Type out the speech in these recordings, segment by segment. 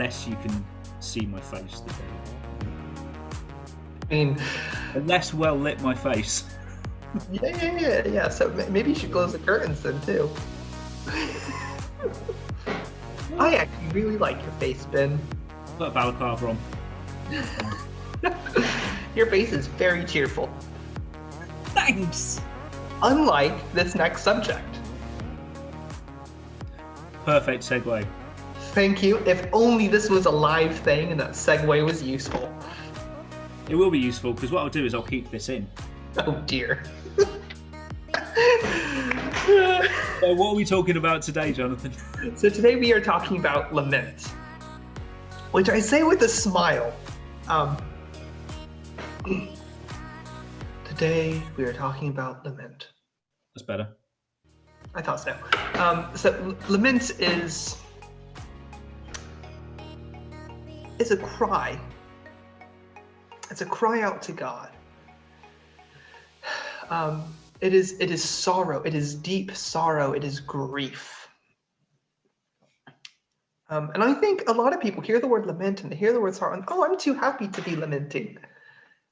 unless you can see my face today. I mean, Unless well lit my face. yeah. So maybe you should close the curtains then too. I actually really like your face, Ben. Put a balaclava on. Your face is very cheerful. Thanks. Unlike this next subject. Perfect segue. Thank you. If only this was a live thing and that segue was useful. It will be useful because what I'll do is I'll keep this in. Oh dear. So what are we talking about today, Jonathan? So today we are talking about Lament, which I say with a smile. Today we are talking about Lament. That's better. I thought so. So Lament is a cry. It's a cry out to God. It is sorrow. It is deep sorrow. It is grief. And I think a lot of people hear the word lament and they hear the word sorrow and, oh, I'm too happy to be lamenting.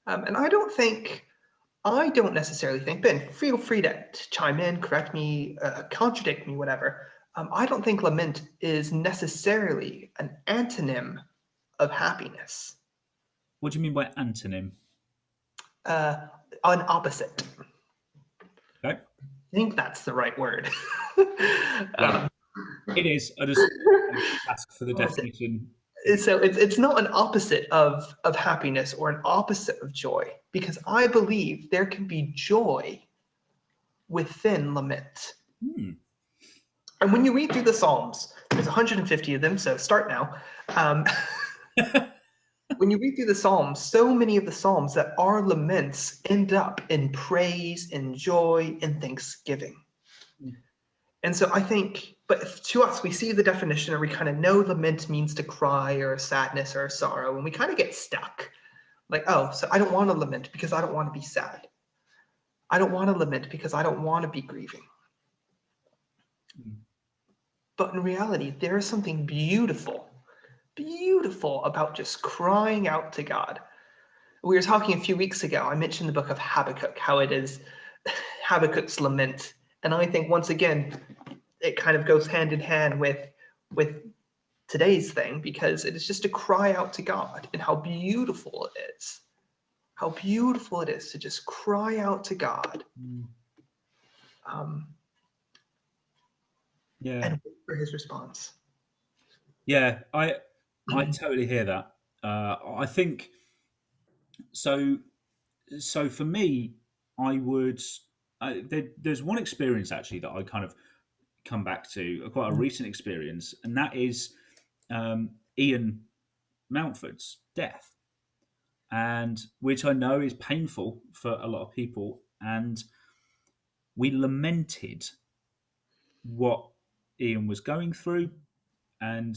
And I don't necessarily think, Ben, feel free to chime in, correct me, contradict me, whatever. I don't think lament is necessarily an antonym of happiness. What do you mean by antonym? An opposite. Okay. I think that's the right word. It is. I just ask for the definition. So it's not an opposite of happiness or an opposite of joy, because I believe there can be joy within lament. And when you read through the Psalms, there's 150 of them, so start now. When you read through the Psalms, so many of the Psalms that are laments end up in praise, in joy, in thanksgiving. And so I think, but to us, we see the definition and we kind of know lament means to cry or sadness or sorrow, and we kind of get stuck. Like, oh, so I don't want to lament because I don't want to be sad. I don't want to lament because I don't want to be grieving. But in reality, there is something beautiful about just crying out to God. We were talking a few weeks ago, I mentioned the book of Habakkuk, how it is Habakkuk's lament. And I think once again, it kind of goes hand in hand with today's thing, because it is just a cry out to God, and how beautiful it is. How beautiful it is to just cry out to God. And wait for his response. Yeah, I totally hear that. I think so. So for me, I would. There's one experience actually that I kind of come back to, quite a recent experience, and that is Ian Mountford's death, and which I know is painful for a lot of people, and we lamented what Ian was going through, and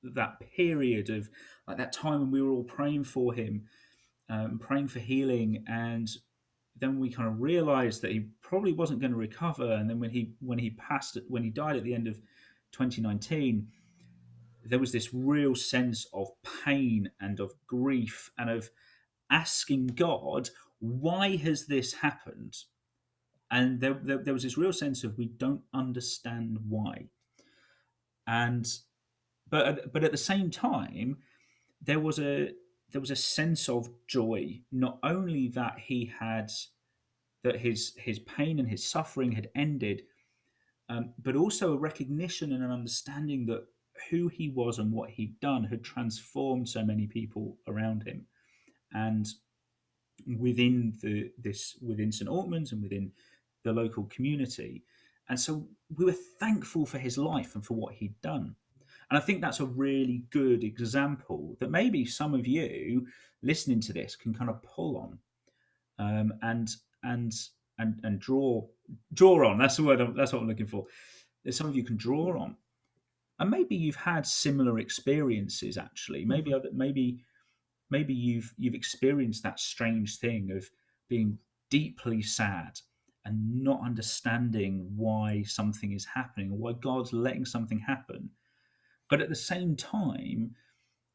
that period of like that time when we were all praying for him, praying for healing, and then we kind of realized that he probably wasn't going to recover. And then when he died at the end of 2019, there was this real sense of pain and of grief and of asking God, why has this happened? And there was this real sense of we don't understand why. And but at the same time, there was a sense of joy, not only that his pain and his suffering had ended, but also a recognition and an understanding that who he was and what he'd done had transformed so many people around him, and within within St Altman's and within the local community. And so we were thankful for his life and for what he'd done. And I think that's a really good example that maybe some of you listening to this can kind of pull on, and draw on. That's the word. That's what I'm looking for. That some of you can draw on, and maybe you've had similar experiences. Actually, maybe you've experienced that strange thing of being deeply sad and not understanding why something is happening or why God's letting something happen. But at the same time,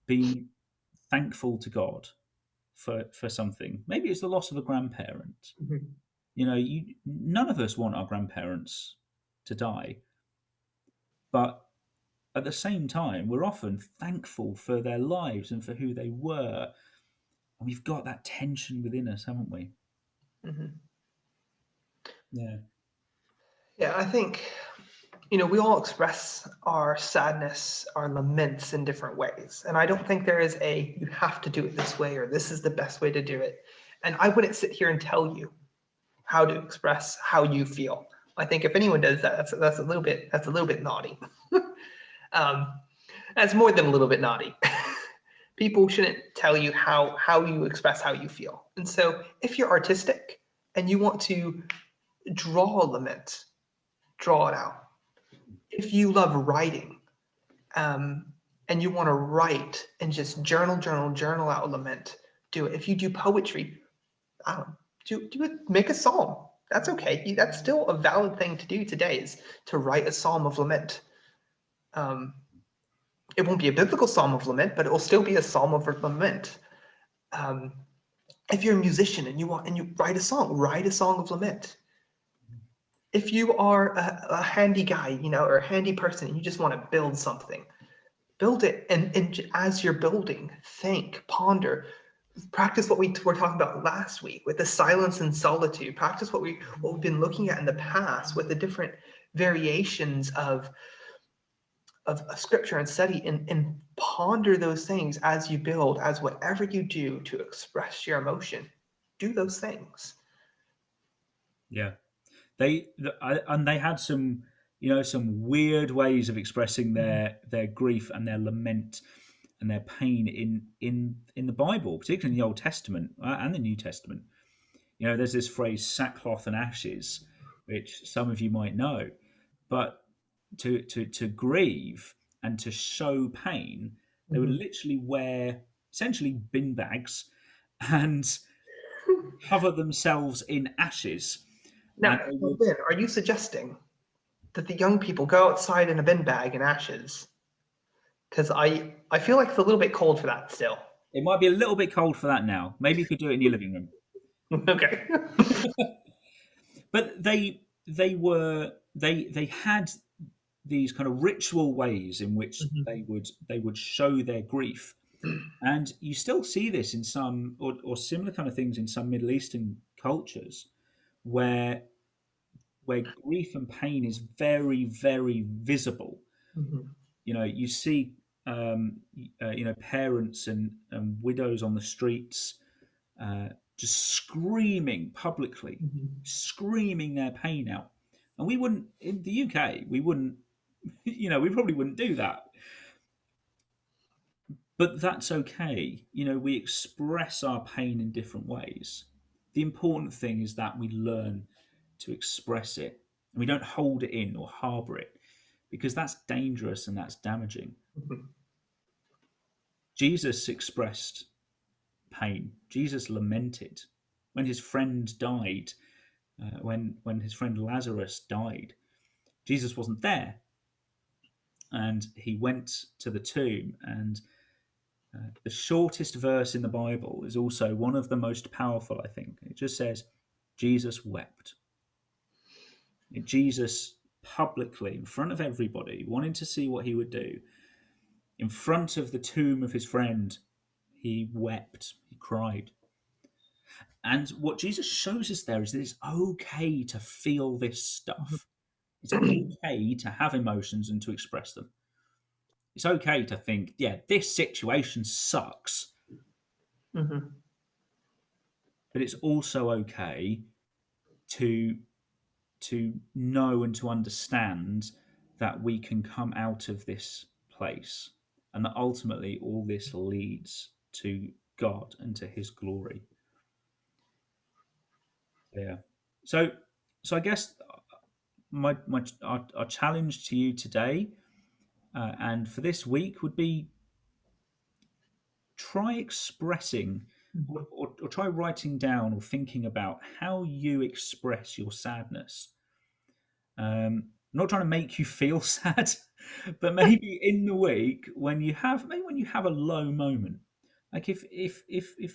be thankful to God for something. Maybe it's the loss of a grandparent. Mhm. None of us want our grandparents to die, but at the same time, we're often thankful for their lives and for who they were. And we've got that tension within us, haven't we? Mhm. Yeah. Yeah, I think, we all express our sadness, our laments in different ways. And I don't think there is you have to do it this way or this is the best way to do it. And I wouldn't sit here and tell you how to express how you feel. I think if anyone does that, that's a little bit naughty. um, that's more than a little bit naughty. People shouldn't tell you how you express how you feel. And so if you're artistic and you want to draw a lament, draw it out. If you love writing, um, and you want to write and just journal out a lament, do it. If you do poetry, I don't know, do it, make a psalm. That's okay. That's still a valid thing to do today, is to write a psalm of lament. Um, it won't be a biblical psalm of lament, but it will still be a psalm of lament. Um, if you're a musician and you write a song of lament. If you are a handy guy, or a handy person, and you just want to build something, build it. And as you're building, think, ponder, practice what we were talking about last week with the silence and solitude. Practice what we've been looking at in the past with the different variations of scripture and study, and ponder those things as you build, as whatever you do to express your emotion. Do those things. Yeah. And they had some weird ways of expressing Mhm. their grief and their lament and their pain in the Bible, particularly in the Old Testament and the New Testament. There's this phrase sackcloth and ashes, which some of you might know, but to grieve and to show pain, they would Mhm. literally wear essentially bin bags and cover themselves in ashes, and Now, they would. Ben, are you suggesting that the young people go outside in a bin bag in ashes? Because I feel like it's a little bit cold for that still. It might be a little bit cold for that now. Maybe you could do it in your living room. Okay. But they had these kind of ritual ways in which Mhm. they would show their grief. And you still see this in some or similar kind of things in some Middle Eastern cultures where grief and pain is very, very visible. Mhm. You see parents and widows on the streets, uh, just screaming publicly, Mhm. screaming their pain out. And we wouldn't, in the UK, we wouldn't, we probably wouldn't do that. But that's okay. We express our pain in different ways. The important thing is that we learn to express it and we don't hold it in or harbor it, because that's dangerous and that's damaging. Mhm. Jesus expressed pain. Jesus lamented when his friend died, when his friend Lazarus died. Jesus wasn't there, and he went to the tomb. And the shortest verse in the Bible is also one of the most powerful, I think. It just says, Jesus wept. Jesus publicly, in front of everybody, wanting to see what he would do, in front of the tomb of his friend, he wept, he cried. And what Jesus shows us there is that it's okay to feel this stuff. It's okay to have emotions and to express them. It's okay to think, yeah, this situation sucks, Mhm. but it's also okay to know and to understand that we can come out of this place and that ultimately all this leads to God and to his glory. Yeah. So I guess our challenge to you today and for this week would be try expressing Mhm. or try writing down or thinking about how you express your sadness. I'm not trying to make you feel sad. But maybe in the week when you have maybe when you have a low moment, like if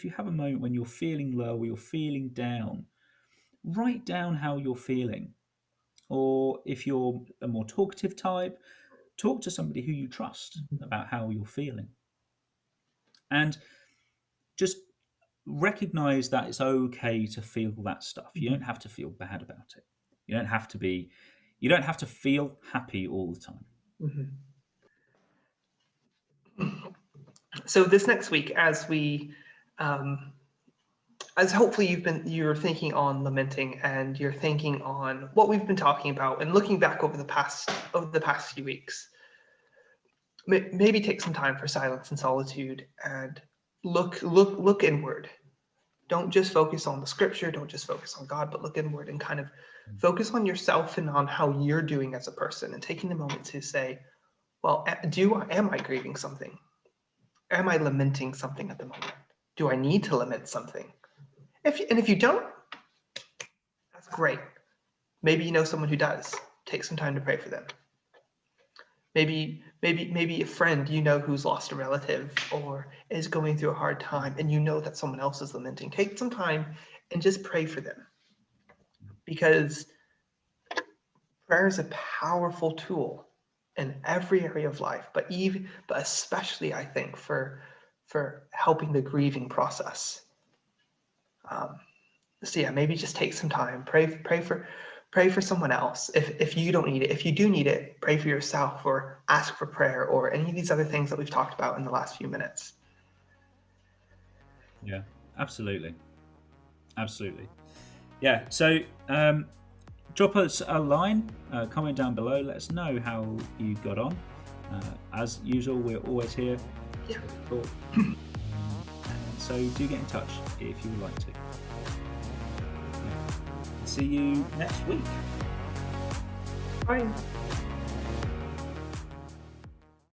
you have a moment when you're feeling low or you're feeling down, write down how you're feeling. Or if you're a more talkative type, talk to somebody who you trust about how you're feeling. And just recognize that it's okay to feel that stuff. You don't have to feel bad about it. You don't have to be you don't have to feel happy all the time. Mhm. So this next week, um, as hopefully you're thinking on lamenting and you're thinking on what we've been talking about and looking back over the past few weeks, maybe take some time for silence and solitude and look inward. Don't just focus on the scripture, don't just focus on God, but look inward and kind of focus on yourself and on how you're doing as a person, and taking the moment to say, well, am I grieving something? Am I lamenting something at the moment? Do I need to lament something? If you don't, that's great. Maybe you know someone who does. Take some time to pray for them. Maybe a friend you know who's lost a relative or is going through a hard time, and you know that someone else is lamenting. Take some time and just pray for them, because prayer is a powerful tool in every area of life, but especially I think for helping the grieving process. Um, so yeah, maybe just take some time, pray for someone else. If you don't need it, if you do need it, pray for yourself or ask for prayer or any of these other things that we've talked about in the last few minutes. Yeah, absolutely. Absolutely. Yeah. So drop us a line, comment down below. Let us know how you got on. As usual, we're always here Yeah. to talk. And so do get in touch if you would like to. Yeah. See you next week. Bye.